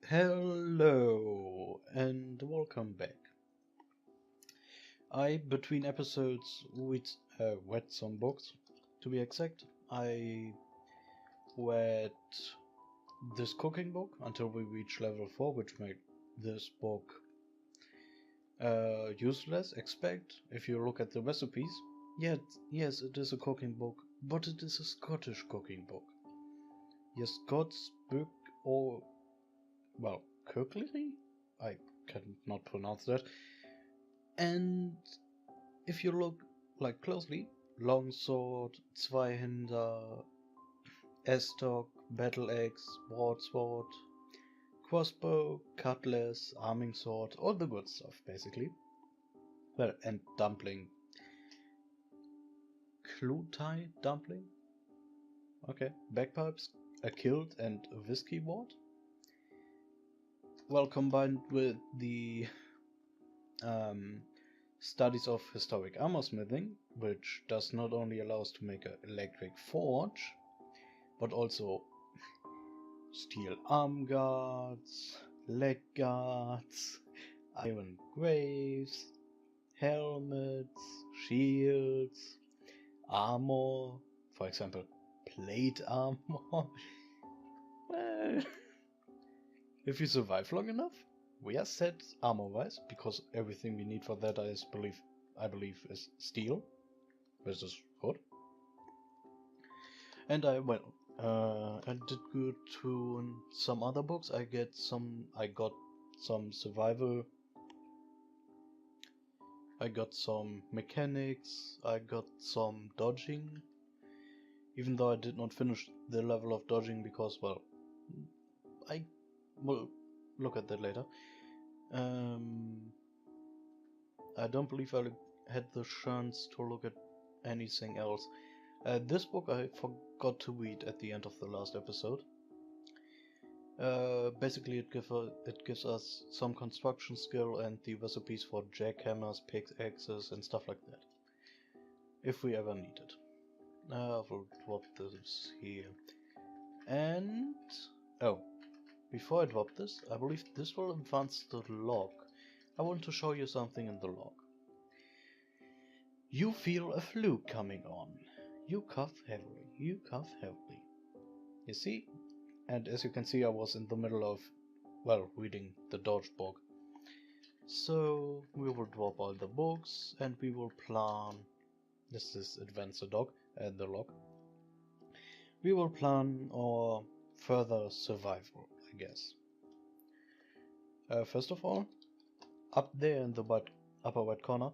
Hello and welcome back. Between episodes, read some books. To be exact, I read this cooking book until we reach level 4, which made this book useless. Expect, if you look at the recipes, yes, it is a cooking book, but it is a Scottish cooking book. Yes, Scots book or, well, cookery? I cannot pronounce that. And if you look closely, longsword, Zweihander, estoc, battle axe, broadsword, crossbow, cutlass, arming sword, all the good stuff basically. Well, and dumpling. Clutie dumpling? Okay, bagpipes, a kilt and a whiskey wort. Well, combined with the studies of historic armor smithing, which does not only allow us to make an electric forge, but also steel arm guards, leg guards, iron graves, helmets, shields, armor, for example, plate armor. Well, if we survive long enough, we are set armor-wise, because everything we need for that I believe is steel versus wood. And I did good to some other books. I got some survival. I got some mechanics. I got some dodging. Even though I did not finish the level of dodging because, well, I will look at that later. I don't believe I had the chance to look at anything else. This book I forgot to read at the end of the last episode. Basically it gives us some construction skill and the recipes for jackhammers, pickaxes and stuff like that. If we ever need it. I will drop this here. And... oh, before I drop this, I believe this will advance the log. I want to show you something in the log. You feel a flu coming on. You cough heavily. You cough heavily. You see? And as you can see, I was in the middle of, well, reading the Dodge book. So we will drop all the books and we will plan. This is advance the log. We will plan our further survival, I guess. First of all, up there in the upper right corner,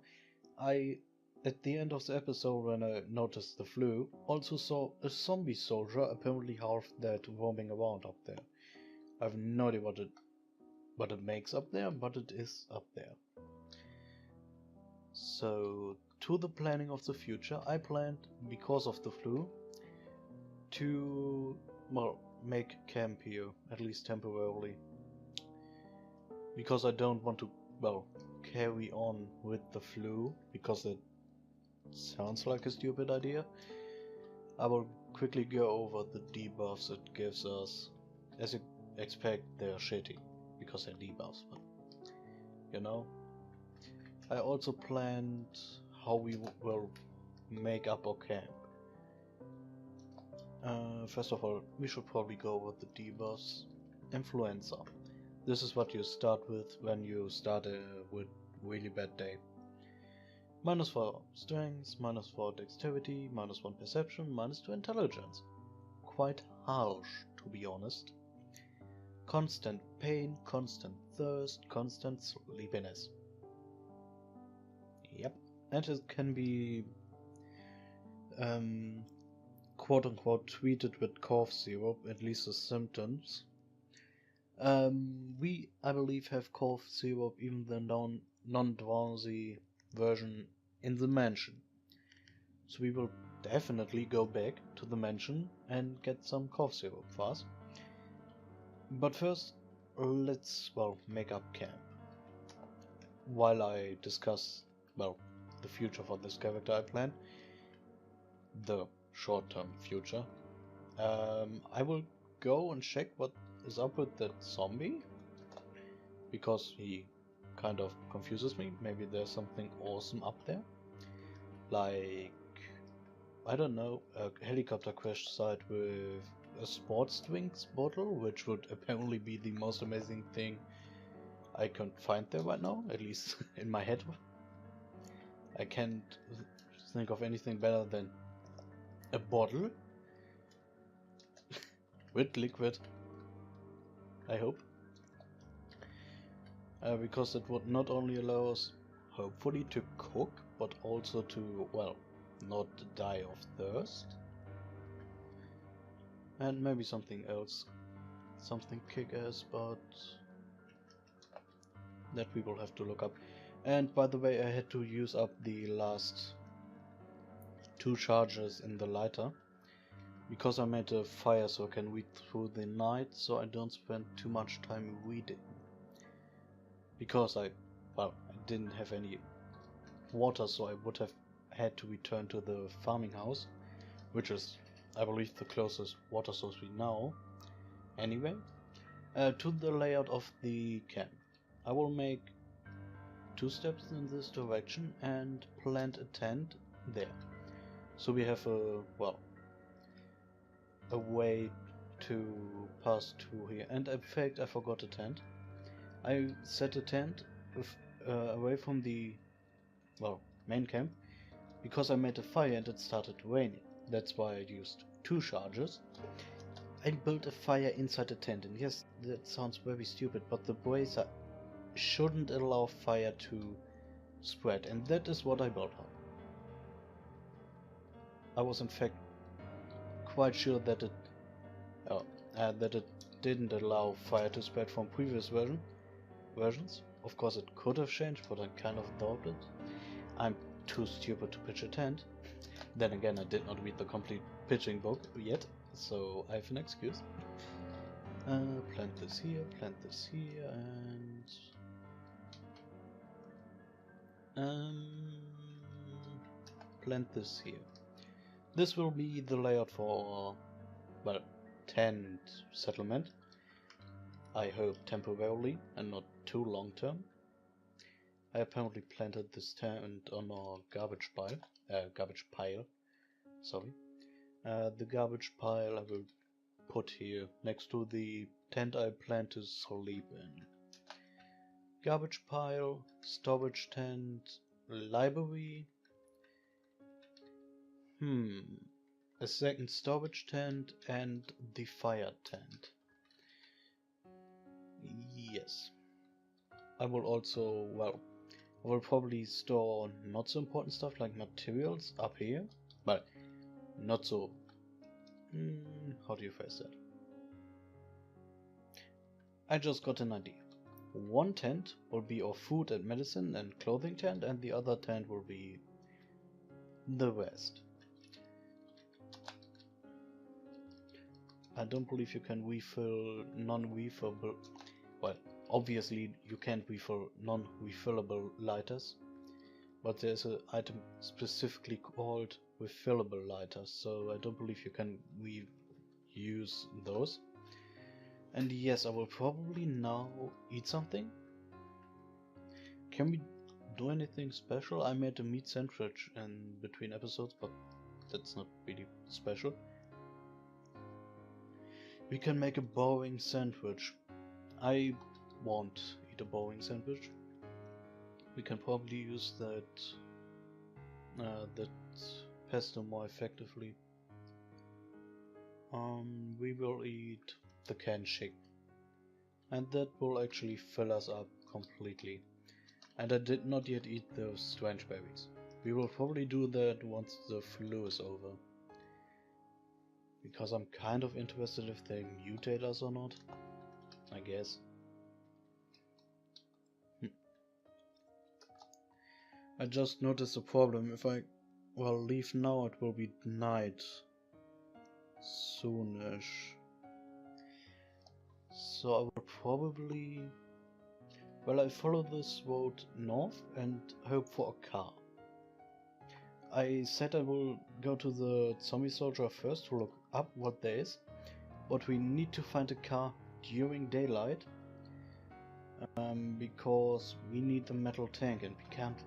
at the end of the episode when I noticed the flu, also saw a zombie soldier, apparently half dead, roaming around up there. I have no idea what it makes up there, but it is up there. So, to the planning of the future, I planned, because of the flu, to, well, make camp here, at least temporarily. Because I don't want to, well, carry on with the flu, because it sounds like a stupid idea. I will quickly go over the debuffs it gives us. As you expect, they're shitty, because they're debuffs, but, you know. I also planned how we will make up our camp. First of all, we should probably go over the debuffs. Influenza. This is what you start with when you start with really bad day. -4 strength, -4 dexterity, -1 perception, -2 intelligence. Quite harsh, to be honest. Constant pain, constant thirst, constant sleepiness. Yep, and it can be quote-unquote treated with cough syrup, at least the symptoms. We, I believe, have cough syrup, even the non-drowsy version in the mansion. So we will definitely go back to the mansion and get some cough syrup fast. But first, let's, well, make up camp. While I discuss, well, the future for this character I plan, the short-term future, I will go and check what is up with that zombie. because he kind of confuses me. Maybe there's something awesome up there, like, I don't know, a helicopter crash site with a sports drinks bottle, which would apparently be the most amazing thing I can find there right now, at least in my head. I can't think of anything better than a bottle with liquid, I hope. Because it would not only allow us, hopefully, to cook, but also to, well, not die of thirst. And maybe something else, something kick-ass, but that we will have to look up. And by the way, I had to use up the last 2 charges in the lighter, because I made a fire so I can read through the night, so I don't spend too much time reading. Because I didn't have any water, so I would have had to return to the farming house, which is, I believe, the closest water source we know. Anyway, to the layout of the camp. I will make 2 steps in this direction and plant a tent there. So we have a way to pass through here. And in fact, I forgot a tent. I set a tent away from the main camp, because I made a fire and it started raining. That's why I used 2 charges. I built a fire inside the tent, and yes, that sounds very stupid, but the brazier shouldn't allow fire to spread, and that is what I built on. I was in fact quite sure that it didn't allow fire to spread from previous versions. Of course it could have changed, but I kind of doubt it. I'm too stupid to pitch a tent. Then again, I did not read the complete pitching book yet, so I have an excuse. Plant this here, and plant this here. This will be the layout for, well, tent settlement. I hope temporarily and not too long term. I apparently planted this tent on a garbage pile. Sorry. The garbage pile I will put here next to the tent I plan to sleep in. Garbage pile, storage tent, library. A second storage tent and the fire tent. Yes. I will also, I will probably store not so important stuff like materials up here, but not so, how do you phrase that? I just got an idea. One tent will be our food and medicine and clothing tent, and the other tent will be the rest. I don't believe you can refill non-refillable, well, obviously you can't refill non-refillable lighters, but there's an item specifically called refillable lighters, so I don't believe you can reuse those. And yes, I will probably now eat something. Can we do anything special? I made a meat sandwich in between episodes, but that's not really special. We can make a boring sandwich. I won't eat a boring sandwich. We can probably use that pesto more effectively. We will eat the canned chicken, and that will actually fill us up completely. And I did not yet eat those strange berries. We will probably do that once the flu is over, because I'm kind of interested if they mutate us or not, I guess. I just noticed a problem. If I leave now, it will be night soonish. So I will probably, I follow this road north and hope for a car. I said I will go to the zombie soldier first to look up what there is, but we need to find a car during daylight, because we need the metal tank and we can't.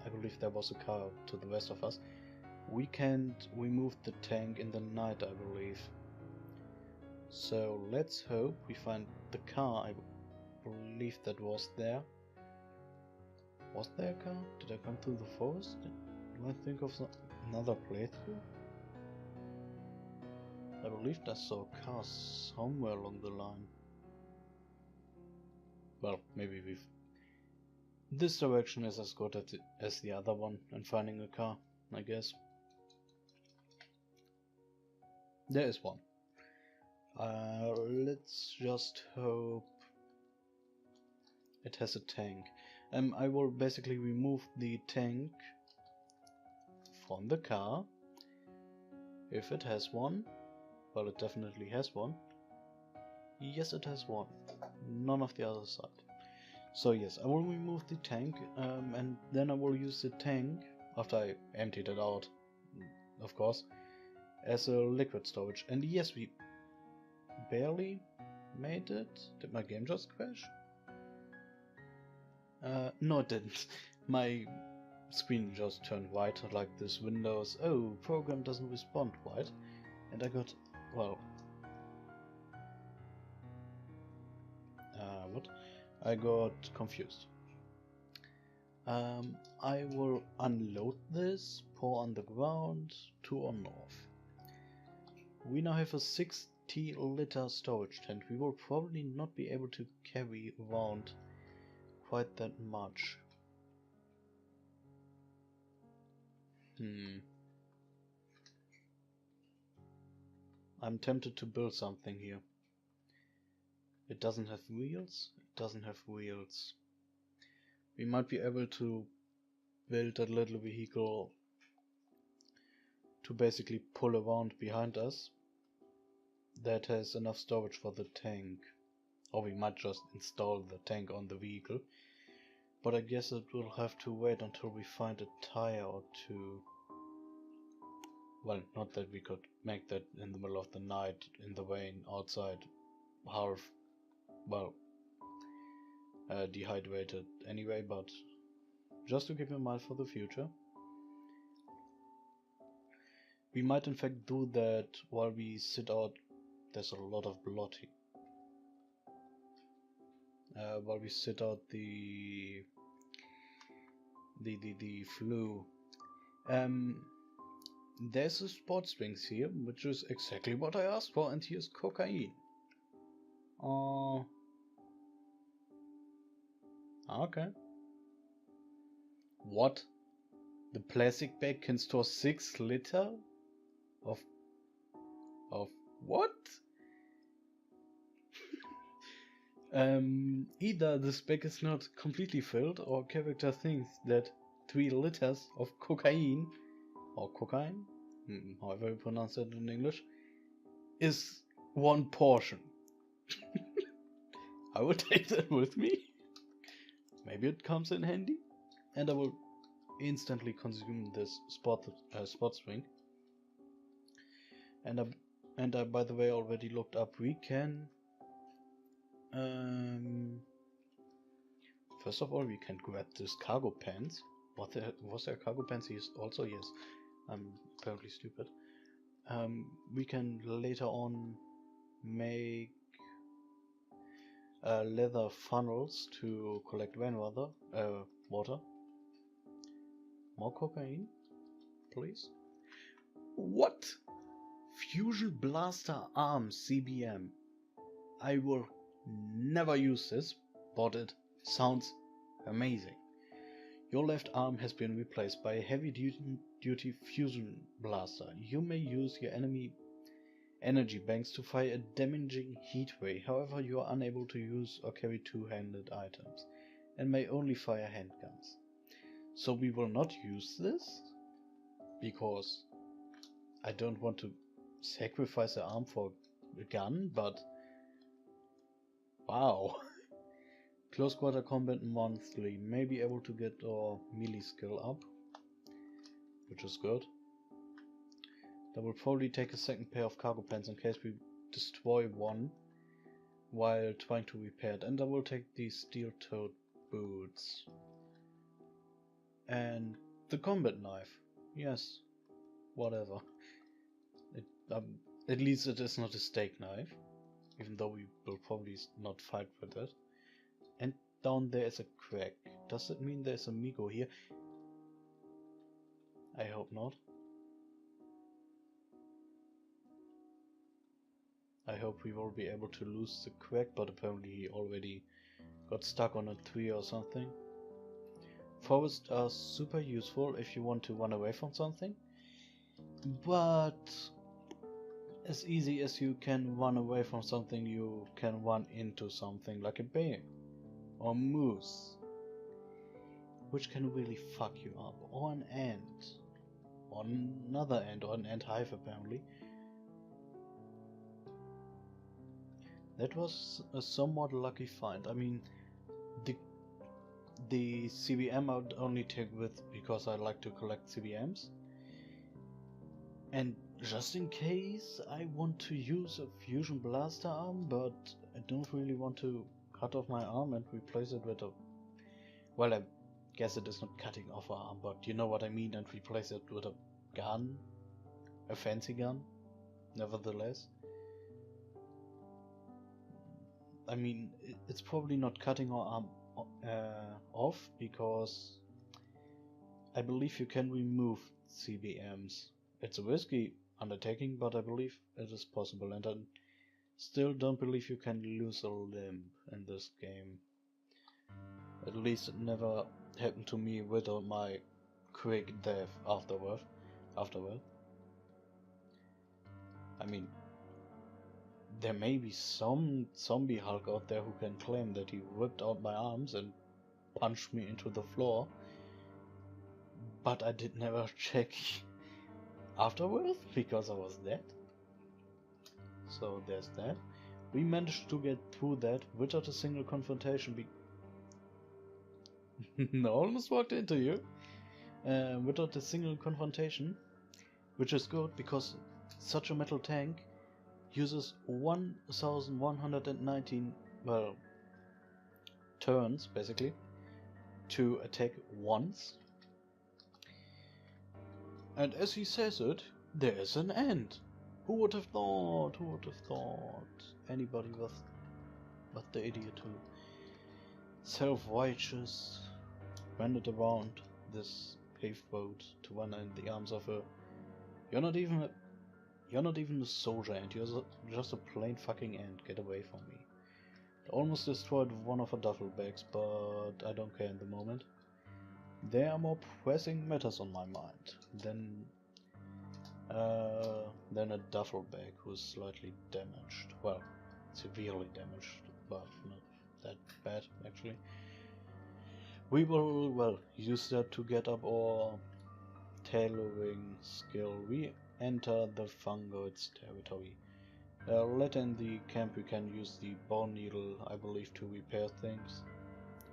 I believe there was a car to the west of us. We can't remove the tank in the night, I believe. So let's hope we find the car. I believe that was there. Was there a car? Did I come through the forest? Do I think of another playthrough? I believe I saw a car somewhere along the line. Well, maybe we've... This direction is as good as the other one, and finding a car, I guess. There is one. Let's just hope it has a tank. I will basically remove the tank from the car. If it has one. Well, it definitely has one. Yes, it has one. None of the other side. So yes, I will remove the tank, and then I will use the tank, after I emptied it out, of course, as a liquid storage. And yes, we barely made it. Did my game just crash? No, it didn't. My screen just turned white, like this Windows, oh, program doesn't respond white. And I got, well, what? I got confused. I will unload this, pour on the ground, to on off. We now have a 60-liter storage tank. We will probably not be able to carry around quite that much. I'm tempted to build something here. It doesn't have wheels. It doesn't have wheels. We might be able to build a little vehicle to basically pull around behind us that has enough storage for the tank. Or we might just install the tank on the vehicle. But I guess it will have to wait until we find a tire or two. Well, not that we could make that in the middle of the night in the rain outside, half, well, dehydrated anyway, but just to keep in mind for the future. We might in fact do that while we sit out. There's a lot of blotting. While we sit out the flu. There's a sports drinks here, which is exactly what I asked for, and here's cocaine. Okay. What? The plastic bag can store 6 liter of what? Either this bag is not completely filled, or character thinks that 3 liters of cocaine, or cocaine, however you pronounce it in English, is 1 portion. I will take that with me. Maybe it comes in handy, and I will instantly consume this sports drink. And I, by the way, already looked up. We can. First of all, we can grab this cargo pants. Was there cargo pants? Yes, also yes. I'm apparently stupid. We can later on make leather funnels to collect rainwater. Water. More cocaine, please. What? Fusion Blaster Arm CBM. I will never use this, but it sounds amazing. Your left arm has been replaced by a heavy-duty fusion blaster. You may use your enemy energy banks to fire a damaging heat ray. However, you are unable to use or carry two-handed items, and may only fire handguns. So we will not use this, because I don't want to sacrifice an arm for a gun, but wow. Close quarter combat monthly. May be able to get our melee skill up, which is good. That will probably take a second pair of cargo pants in case we destroy one. while trying to repair it. And I will take these steel-toed boots. And the combat knife. Yes, whatever. At least it is not a steak knife, even though we will probably not fight with it. And down there is a crack. Does it mean there's a Migo here? I hope not. I hope we will be able to lose the crack, but apparently he already got stuck on a tree or something. Forests are super useful if you want to run away from something, but as easy as you can run away from something, you can run into something like a bear or moose, which can really fuck you up, or an ant, or another ant, or an ant hive apparently. That was a somewhat lucky find. I mean, the CBM I would only take with because I like to collect CBMs. And just in case I want to use a fusion blaster arm, but I don't really want to cut off my arm and replace it with a... Well, I guess it is not cutting off an arm, but you know what I mean, and replace it with a gun. A fancy gun, nevertheless. I mean, it's probably not cutting our arm off, because I believe you can remove CBMs. It's a risky undertaking, but I believe it is possible, and I still don't believe you can lose a limb in this game. At least it never happened to me without my quick death afterward. I mean, there may be some zombie Hulk out there who can claim that he ripped out my arms and punched me into the floor, but I did never check afterwards because I was dead. So there's that. We managed to get through that without a single confrontation. I almost walked into you. Without a single confrontation, which is good because such a metal tank uses 1119 turns basically to attack once. And as he says it, there is an end. Who would have thought? Who would have thought? Anybody but the idiot who self-righteous wandered around this paved road to run in the arms of a... You're not even a soldier ant, you're just a plain fucking ant. Get away from me. I almost destroyed one of her duffel bags, but I don't care in the moment. There are more pressing matters on my mind than a duffel bag who's slightly damaged. Well, severely damaged, but not that bad actually. We will, well, use that to get up our tailoring skill. We enter the fungoid's territory. Later in the camp we can use the bone needle, I believe, to repair things,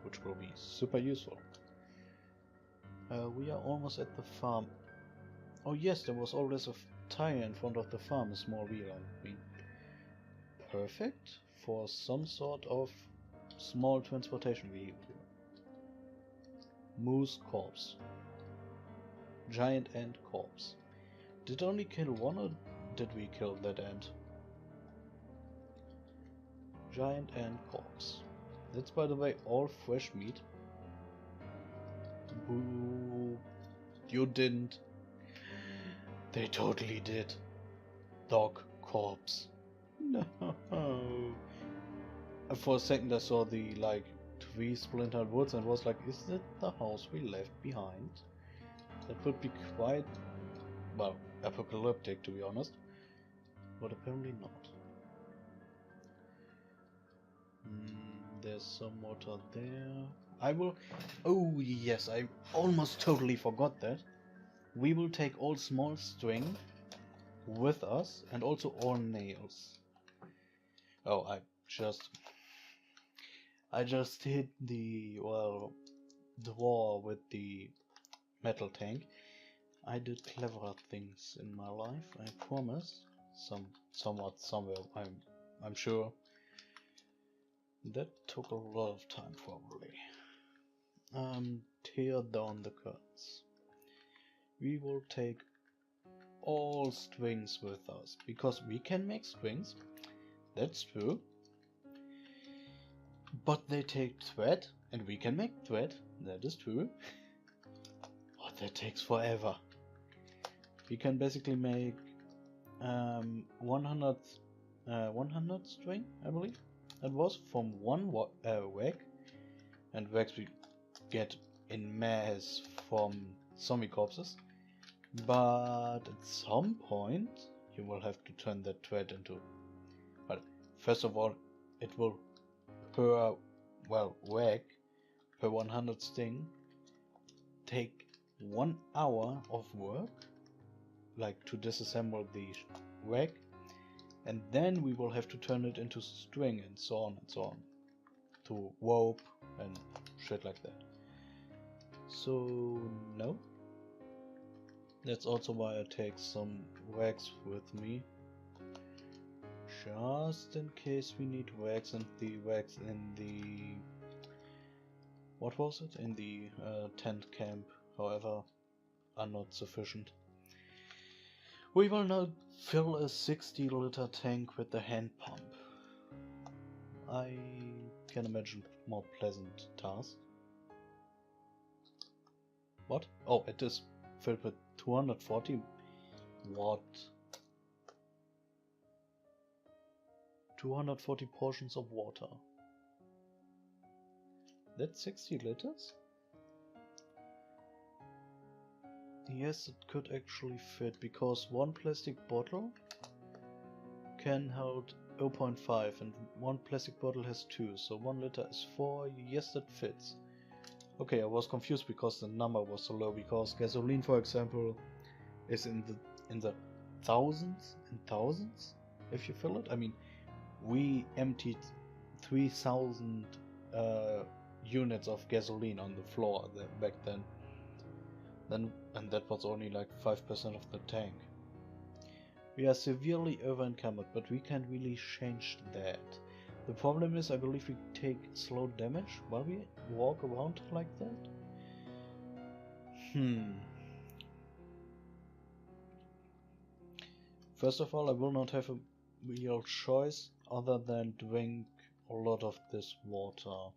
which will be super useful. We are almost at the farm. Oh yes, there was always a tire in front of the farm, a small wheel, I mean. Perfect for some sort of small transportation vehicle. Moose corpse. Giant ant corpse. Did only kill one, or did we kill that ant? Giant ant corpse. That's, by the way, all fresh meat. Boo. You didn't. They totally did. Dog corpse. No. For a second I saw the, like, 3 splintered woods and was like, is that the house we left behind? That would be quite, well, apocalyptic, to be honest. But apparently not. There's some water there. I will... Oh yes, I almost totally forgot that. We will take all small string with us and also all nails. Oh, I just hit the, well, door with the metal tank. I did cleverer things in my life, I promise. Somewhat, somewhere, I'm sure. That took a lot of time probably. Tear down the curtains. We will take all strings with us, because we can make strings, that's true. But they take thread, and we can make thread, that is true. But that takes forever. We can basically make 100 string, I believe. That was from one wag, and wags we get in mass from zombie corpses. But at some point, you will have to turn that thread into. Well, first of all, it will per wag per 100 sting take 1 hour of work, like to disassemble the wag, and then we will have to turn it into string and so on and so on, to rope and shit like that. So no. That's also why I take some wax with me, just in case we need wax, and the wax in the, what was it, in the tent camp, however, are not sufficient. We will now fill a 60-liter tank with the hand pump. I can imagine more pleasant task. What? Oh, it is filled with 240. What? 240 portions of water. That's 60 liters? Yes, it could actually fit, because one plastic bottle can hold 0.5 and one plastic bottle has 2, so 1 liter is 4. Yes, that fits. Okay, I was confused because the number was so low, because gasoline, for example, is in the thousands and thousands if you fill it. I mean, we emptied 3,000 units of gasoline on the floor back then. And that was only like 5% of the tank. We are severely over-encumbered, but we can't really change that. The problem is, I believe we take slow damage while we walk around like that. First of all, I will not have a real choice other than drink a lot of this water.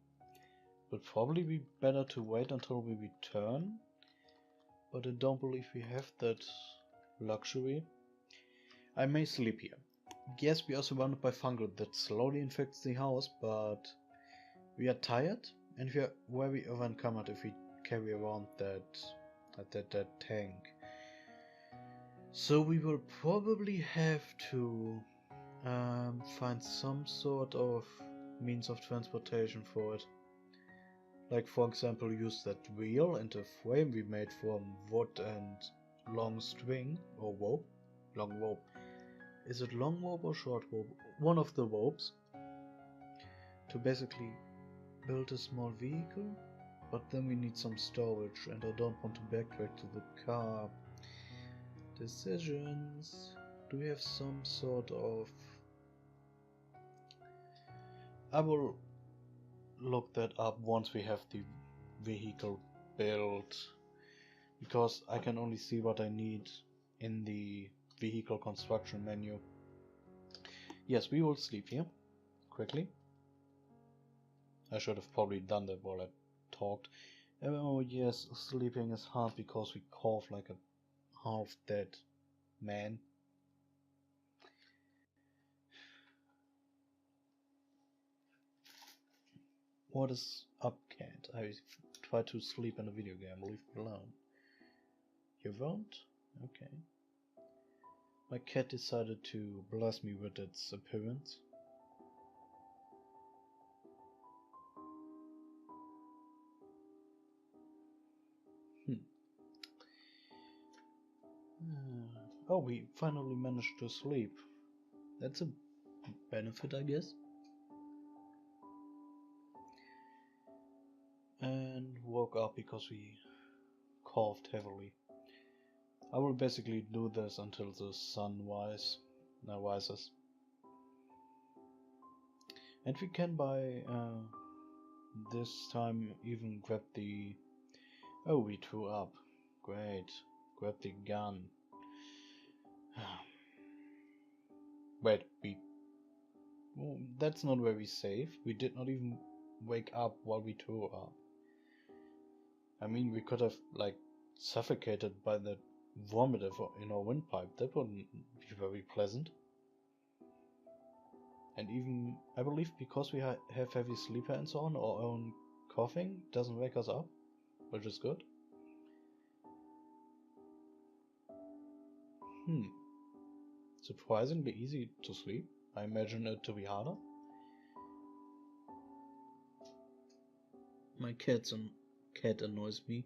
Would probably be better to wait until we return, but I don't believe we have that luxury. I may sleep here. Yes, we are surrounded by fungal that slowly infects the house, but we are tired and we are very over-encumbered if we carry around that tank. So we will probably have to find some sort of means of transportation for it. Like, for example, use that wheel and a frame we made from wood and long string or rope. Long rope. Is it long rope or short rope? One of the ropes. To basically build a small vehicle. But then we need some storage, and I don't want to backtrack to the car. Decisions. Do we have some sort of... I will look that up once we have the vehicle built, because I can only see what I need in the vehicle construction menu. Yes, we will sleep here quickly. I should have probably done that while I talked. Oh yes, sleeping is hard because we cough like a half dead man. What is up, cat? I try to sleep in a video game. Leave me alone. You won't? Okay. My cat decided to bless me with its appearance. Oh, we finally managed to sleep. That's a benefit, I guess. And woke up because we coughed heavily. I will basically do this until the sun rises. And we can by this time even grab the... Oh, we threw up. Great. Grab the gun. Wait, well, that's not very safe. We did not even wake up while we threw up. I mean, we could have, like, suffocated by that vomit in our windpipe. That wouldn't be very pleasant. And even, I believe, because we have heavy sleeper and so on, our own coughing doesn't wake us up, which is good. Surprisingly easy to sleep. I imagine it to be harder. My cat annoys me.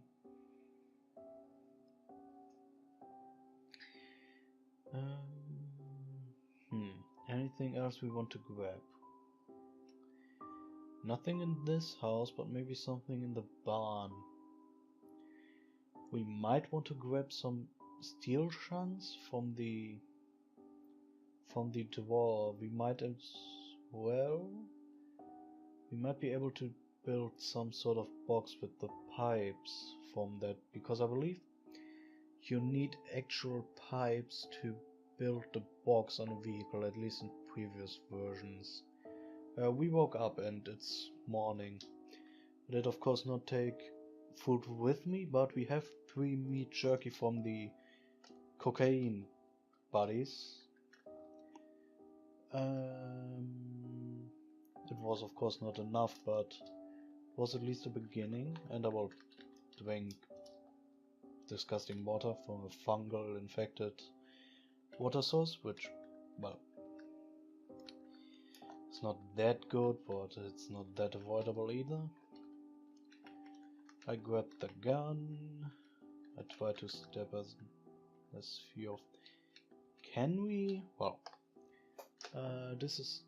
Anything else we want to grab? Nothing in this house, but maybe something in the barn. We might want to grab some steel chunks from the door. We might as well. We might be able to build some sort of box with the pipes from that, because I believe you need actual pipes to build the box on a vehicle, at least in previous versions. We woke up and it's morning. I did of course not take food with me, but we have 3 meat jerky from the cocaine buddies. It was of course not enough, but it was at least a beginning, and I will drink disgusting water from a fungal infected water source, which, well, it's not that good, but it's not that avoidable either. I grabbed the gun. I try to stab as few of... Can we? Well, this is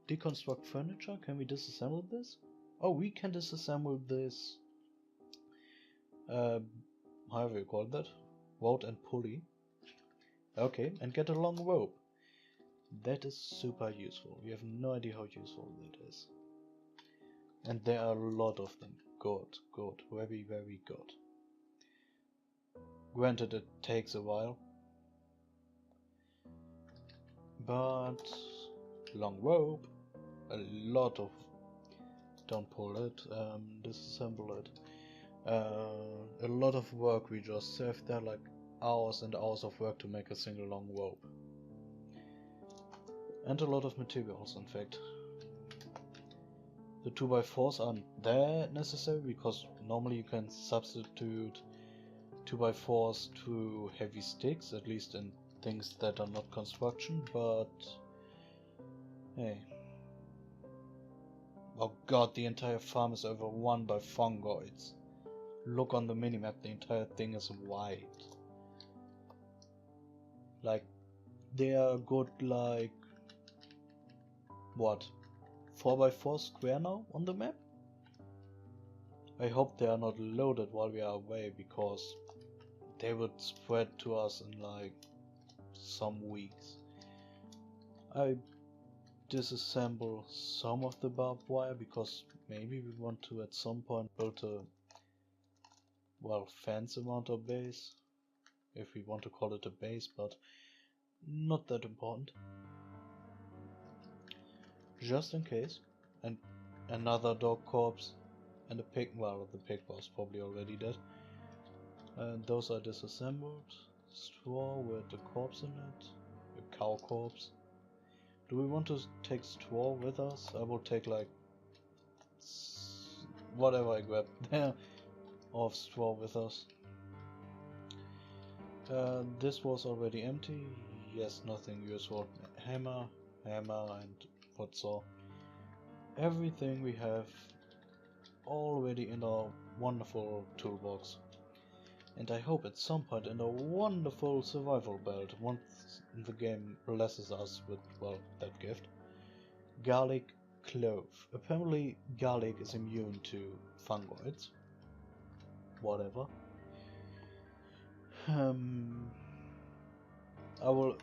deconstruct furniture. Can we disassemble this? Oh, we can disassemble this. However you call that, rod and pulley. Okay, and get a long rope. That is super useful. You have no idea how useful that is. And there are a lot of them. Good, very, very good. Granted, it takes a while, but long rope, a lot of... Don't pull it, disassemble it. A lot of work we just saved there, like hours and hours of work to make a single long rope. And a lot of materials, in fact. The 2x4s aren't that necessary, because normally you can substitute 2x4s to heavy sticks, at least in things that are not construction, but hey. Oh god, the entire farm is overrun by fungoids. Look on the minimap, the entire thing is white. Like, they are good, like, what, 4x4 square now on the map? I hope they are not loaded while we are away, because they would spread to us in like some weeks. I disassemble some of the barbed wire because maybe we want to at some point build a, well, fancy amount of base, if we want to call it a base, but not that important. Just in case. And another dog corpse and a pig. Well, the pig was probably already dead. And those are disassembled. Straw with the corpse in it. A cow corpse. Do we want to take straw with us? I will take like whatever I grab there of straw with us. This was already empty. Yes, nothing useful. Hammer, and wood saw. Everything we have already in our wonderful toolbox. And I hope at some point in our wonderful survival belt, once the game blesses us with, well, that gift. Garlic clove. Apparently garlic is immune to fungoids. Whatever. I will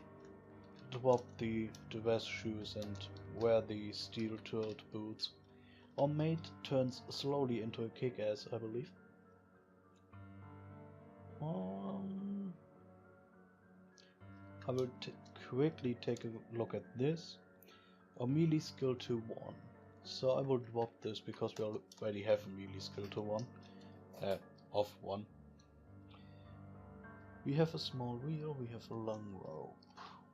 drop the vest shoes and wear the steel-toed boots. Our mate turns slowly into a kick-ass, I believe. I will quickly take a look at this. A melee skill to 1. So I will drop this because we already have a melee skill to 1. Of 1. We have a small wheel, we have a long rope.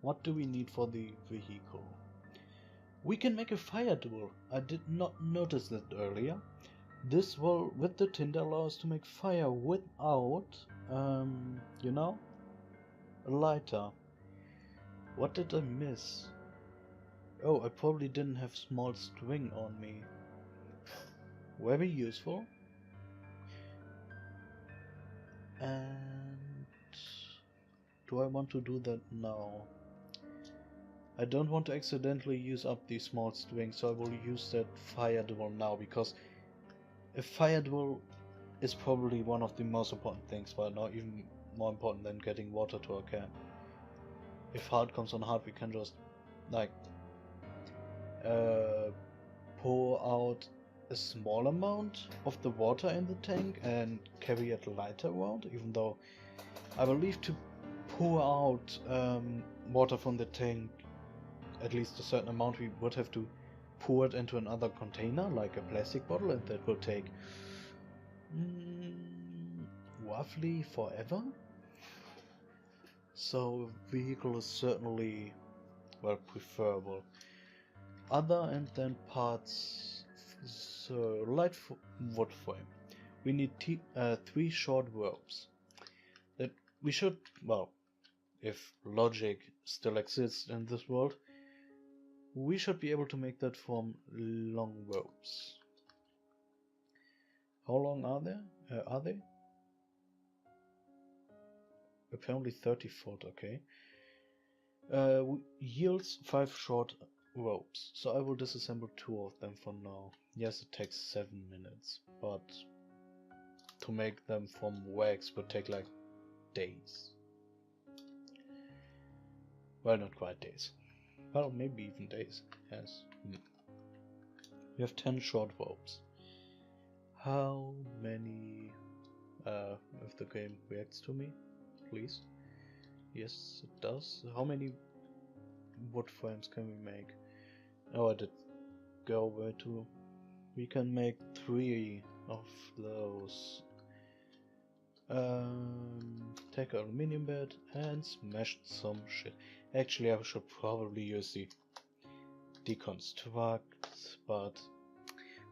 What do we need for the vehicle? We can make a fire duel. I did not notice that earlier. This will, with the tinder, allow us to make fire without, you know, a lighter. What did I miss? Oh, I probably didn't have small string on me. Very useful. And do I want to do that now? I don't want to accidentally use up the small string, so I will use that fire duel now, because a fire duel is probably one of the most important things right now, even more important than getting water to our camp. If hard comes on hard, we can just, like, pour out a small amount of the water in the tank and carry it lighter around, even though I believe to pour out water from the tank, at least a certain amount, we would have to pour it into another container, like a plastic bottle, and that will take roughly forever. So vehicle is certainly, well, preferable. Other and then parts, so light wood frame. We need 3 short ropes. That we should, well, if logic still exists in this world, we should be able to make that from long ropes. How long are they? Apparently 30 foot, okay. Yields 5 short ropes, so I will disassemble 2 of them for now. Yes, it takes 7 minutes, but to make them from wax would take like days. Well, not quite days. Well, maybe even days. Yes. We have 10 short ropes. How many... if the game reacts to me, please. Yes, it does. How many wood frames can we make? Oh, I did go where to. We can make 3 of those. Take an aluminium bed and smash some shit. Actually, I should probably use the deconstruct, but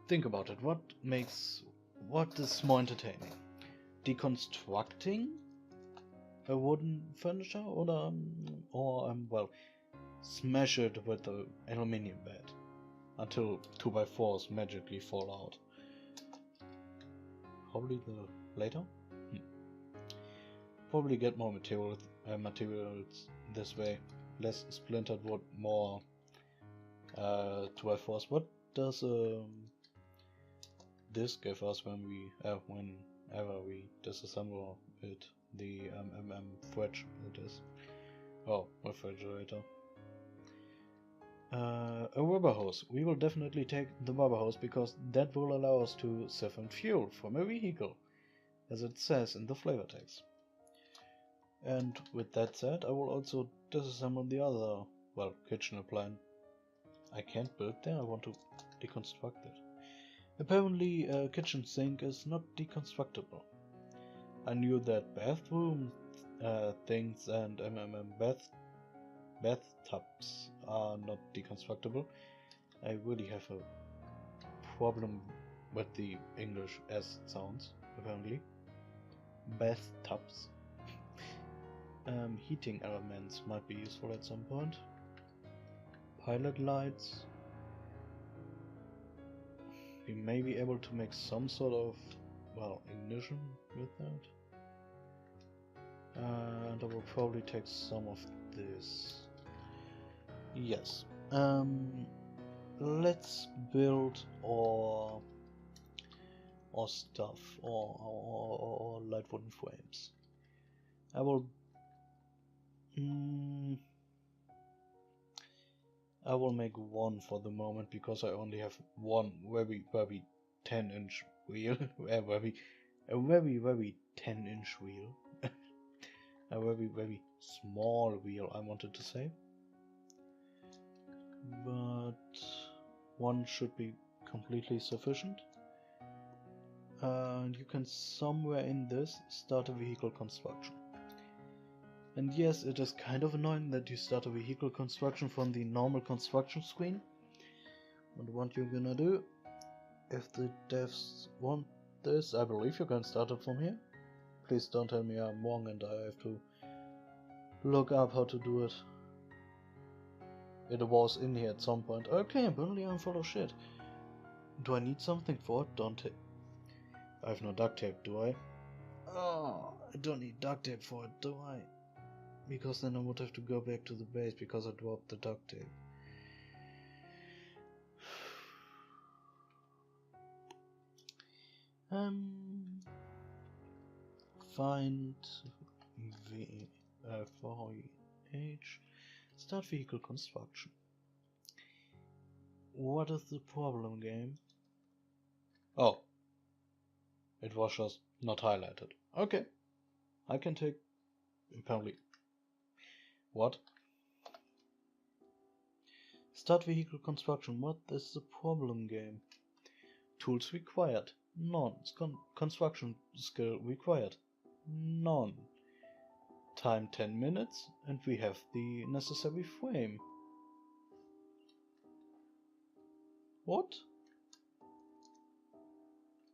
think about it. What is more entertaining? Deconstructing a wooden furniture, or well, smash it with the aluminium bed until 2x4s magically fall out. Probably the later. Probably get more materials this way. Less splintered wood, more 2x4s. What does this give us when whenever we disassemble it? The fridge it is. Oh, refrigerator. A rubber hose. We will definitely take the rubber hose because that will allow us to siphon fuel from a vehicle, as it says in the flavor text. And with that said, I will also disassemble the other, well, kitchen appliance. I can't build there, I want to deconstruct it. Apparently a kitchen sink is not deconstructible. I knew that bathroom things and bathtubs are not deconstructible. I really have a problem with the English as it sounds, apparently. Bathtubs. Heating elements might be useful at some point. Pilot lights. We may be able to make some sort of, well, ignition with that. And I will probably take some of this. Yes. Let's build our stuff, or light wooden frames. I will I will make one for the moment because I only have one very 10-inch wheel. A very 10-inch wheel. A very small wheel, I wanted to say. But one should be completely sufficient. And you can somewhere in this start a vehicle construction. And yes, it is kind of annoying that you start a vehicle construction from the normal construction screen. But what you're gonna do, if the devs want this, I believe you can start it from here. Please don't tell me I'm wrong and I have to look up how to do it. It was in here at some point. Okay, apparently I'm full of shit. Do I need something for it? Don't I have no duct tape, do I? Oh, I don't need duct tape for it, do I? Because then I would have to go back to the base because I dropped the duct tape. Find VH, start vehicle construction. What is the problem, game? Oh, it was just not highlighted. Okay, I can take, apparently. What? Start vehicle construction. What is the problem, game? Tools required. None. Construction skill required. None. Time 10 minutes and we have the necessary frame. What?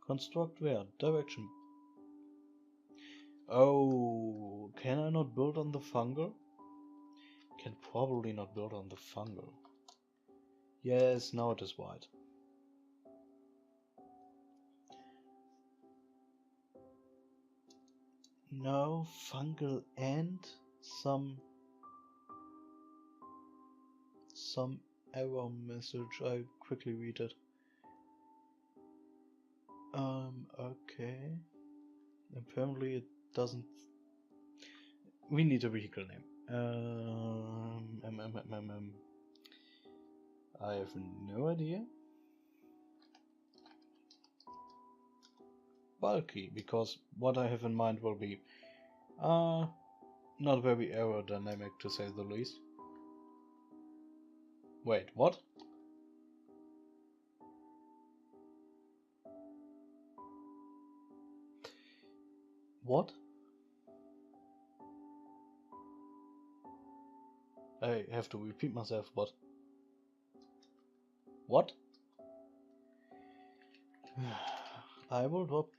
Construct where? Direction. Oh, can I not build on the fungal? Can probably not build on the fungal. Yes, now it is white. No, fungal and some error message. I quickly read it. Okay. Apparently it doesn't. We need a vehicle name. I have no idea. Bulky, because what I have in mind will be not very aerodynamic to say the least. Wait, what? What? I have to repeat myself, but what? I will drop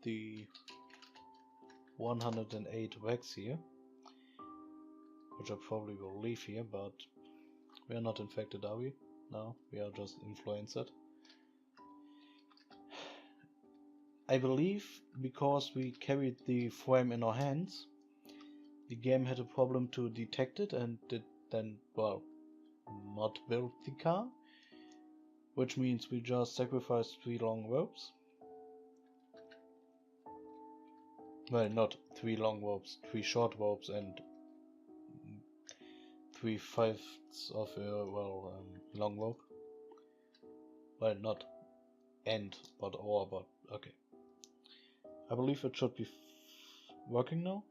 the 108 wax here, which I probably will leave here, but we are not infected, are we? No, we are just influenced. I believe because we carried the frame in our hands, the game had a problem to detect it and did then, well, not build the car, which means we just sacrificed 3 long ropes. Well, not 3 long ropes, 3 short ropes and 3/5 of a, long rope. Well, not end, but or, but okay. I believe it should be working now.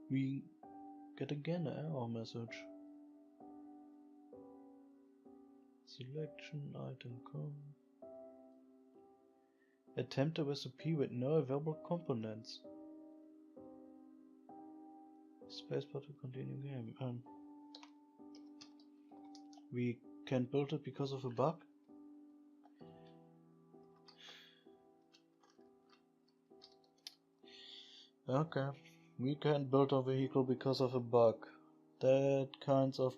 We get again an error message. Selection item com. Attempt a recipe with no available components. Spacebar to continue game. We can't build it because of a bug. Okay, we can't build a vehicle because of a bug. That kind of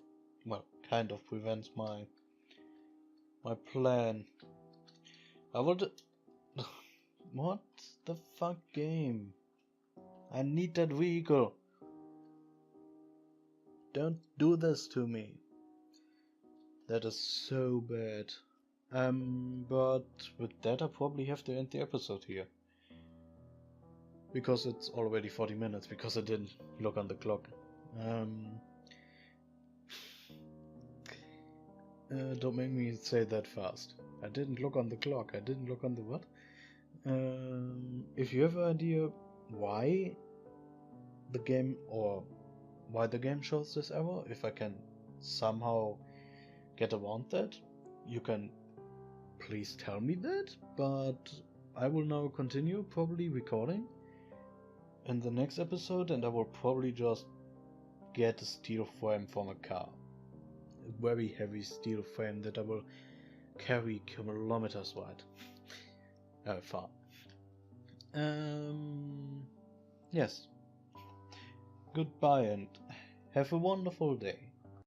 prevents my plan. I would. What the fuck, game? I need that vehicle. Don't do this to me. That is so bad. But with that I probably have to end the episode here. Because it's already 40 minutes, because I didn't look on the clock. Don't make me say that fast. I didn't look on the clock. I didn't look on the what? If you have an idea why the game shows this error, if I can somehow get around that, you can please tell me that. But I will now continue probably recording in the next episode, and I will probably just get a steel frame from a car. A very heavy steel frame that I will carry kilometers wide. Far. Yes. Goodbye and have a wonderful day.